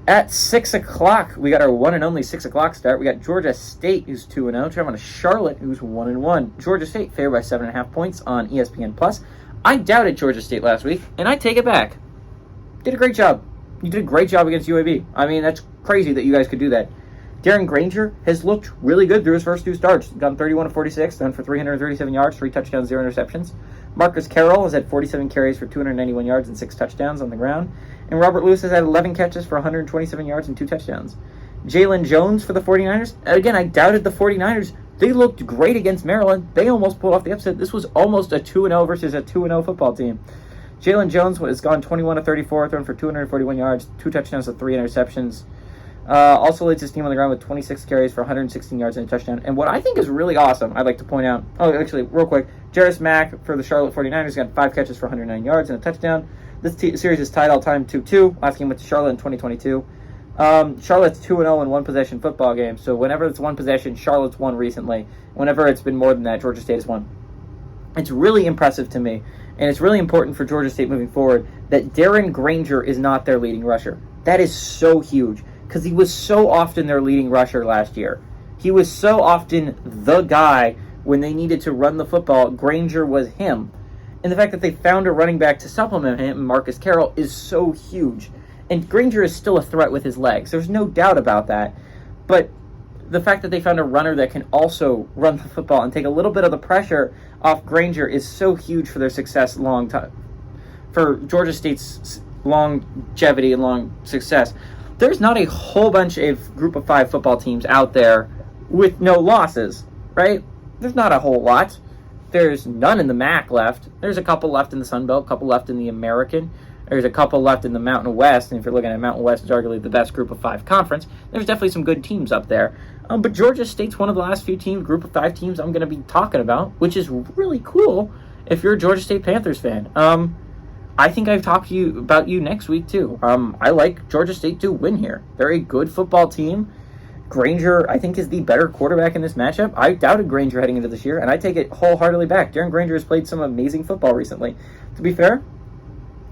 At 6 o'clock, we got our one and only 6 o'clock start. We got Georgia State, who's 2-0, traveling to Charlotte, who's 1-1. Georgia State favored by 7.5 points on ESPN+. I doubted Georgia State last week, and I take it back. Did a great job. You did a great job against UAB. I mean, that's crazy that you guys could do that. Darren Granger has looked really good through his first 2 starts. Gone 31 of 46, done for 337 yards, 3 touchdowns, 0 interceptions. Marcus Carroll has had 47 carries for 291 yards and 6 touchdowns on the ground. And Robert Lewis has had 11 catches for 127 yards and 2 touchdowns. Jalen Jones for the 49ers. Again, I doubted the 49ers. They looked great against Maryland. They almost pulled off the upset. This was almost a 2-0 versus a 2-0 football team. Jalen Jones has gone 21 of 34, thrown for 241 yards, 2 touchdowns and 3 interceptions. Also leads his team on the ground with 26 carries for 116 yards and a touchdown. And what I think is really awesome, I'd like to point out, real quick, Jarris Mack for the Charlotte 49ers got 5 catches for 109 yards and a touchdown. This series is tied all-time 2-2. Last game went to Charlotte in 2022. Charlotte's 2-0 in one-possession football games. So whenever it's one possession, Charlotte's won recently. Whenever it's been more than that, Georgia State has won. It's really impressive to me, and it's really important for Georgia State moving forward that Darren Granger is not their leading rusher. That is so huge, because he was so often their leading rusher last year. He was so often the guy when they needed to run the football. Granger was him. And the fact that they found a running back to supplement him, Marcus Carroll, is so huge. And Granger is still a threat with his legs. There's no doubt about that. But the fact that they found a runner that can also run the football and take a little bit of the pressure off Granger is so huge for their success long time. For Georgia State's longevity and long success. There's not a whole bunch of Group of 5 football teams out there with no losses, right? There's not a whole lot. There's none in the MAC left. There's a couple left in the Sun Belt, a couple left in the American. There's a couple left in the Mountain West, and if you're looking at Mountain West, it's arguably the best Group of 5 conference. There's definitely some good teams up there. But Georgia State's one of the last few teams, Group of 5 teams I'm going to be talking about, which is really cool if you're a Georgia State Panthers fan. I think I've talked to you about you next week, too. I like Georgia State to win here. They're a good football team. Granger, I think, is the better quarterback in this matchup. I doubted Granger heading into this year, and I take it wholeheartedly back. Darren Granger has played some amazing football recently. To be fair,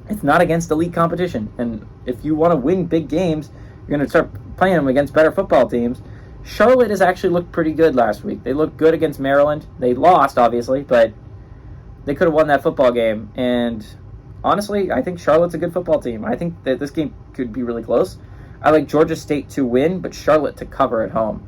it's not against elite competition. And if you want to win big games, you're going to start playing them against better football teams. Charlotte has actually looked pretty good last week. They looked good against Maryland. They lost, obviously, but they could have won that football game. And honestly, I think Charlotte's a good football team. I think that this game could be really close. I like Georgia State to win, but Charlotte to cover at home.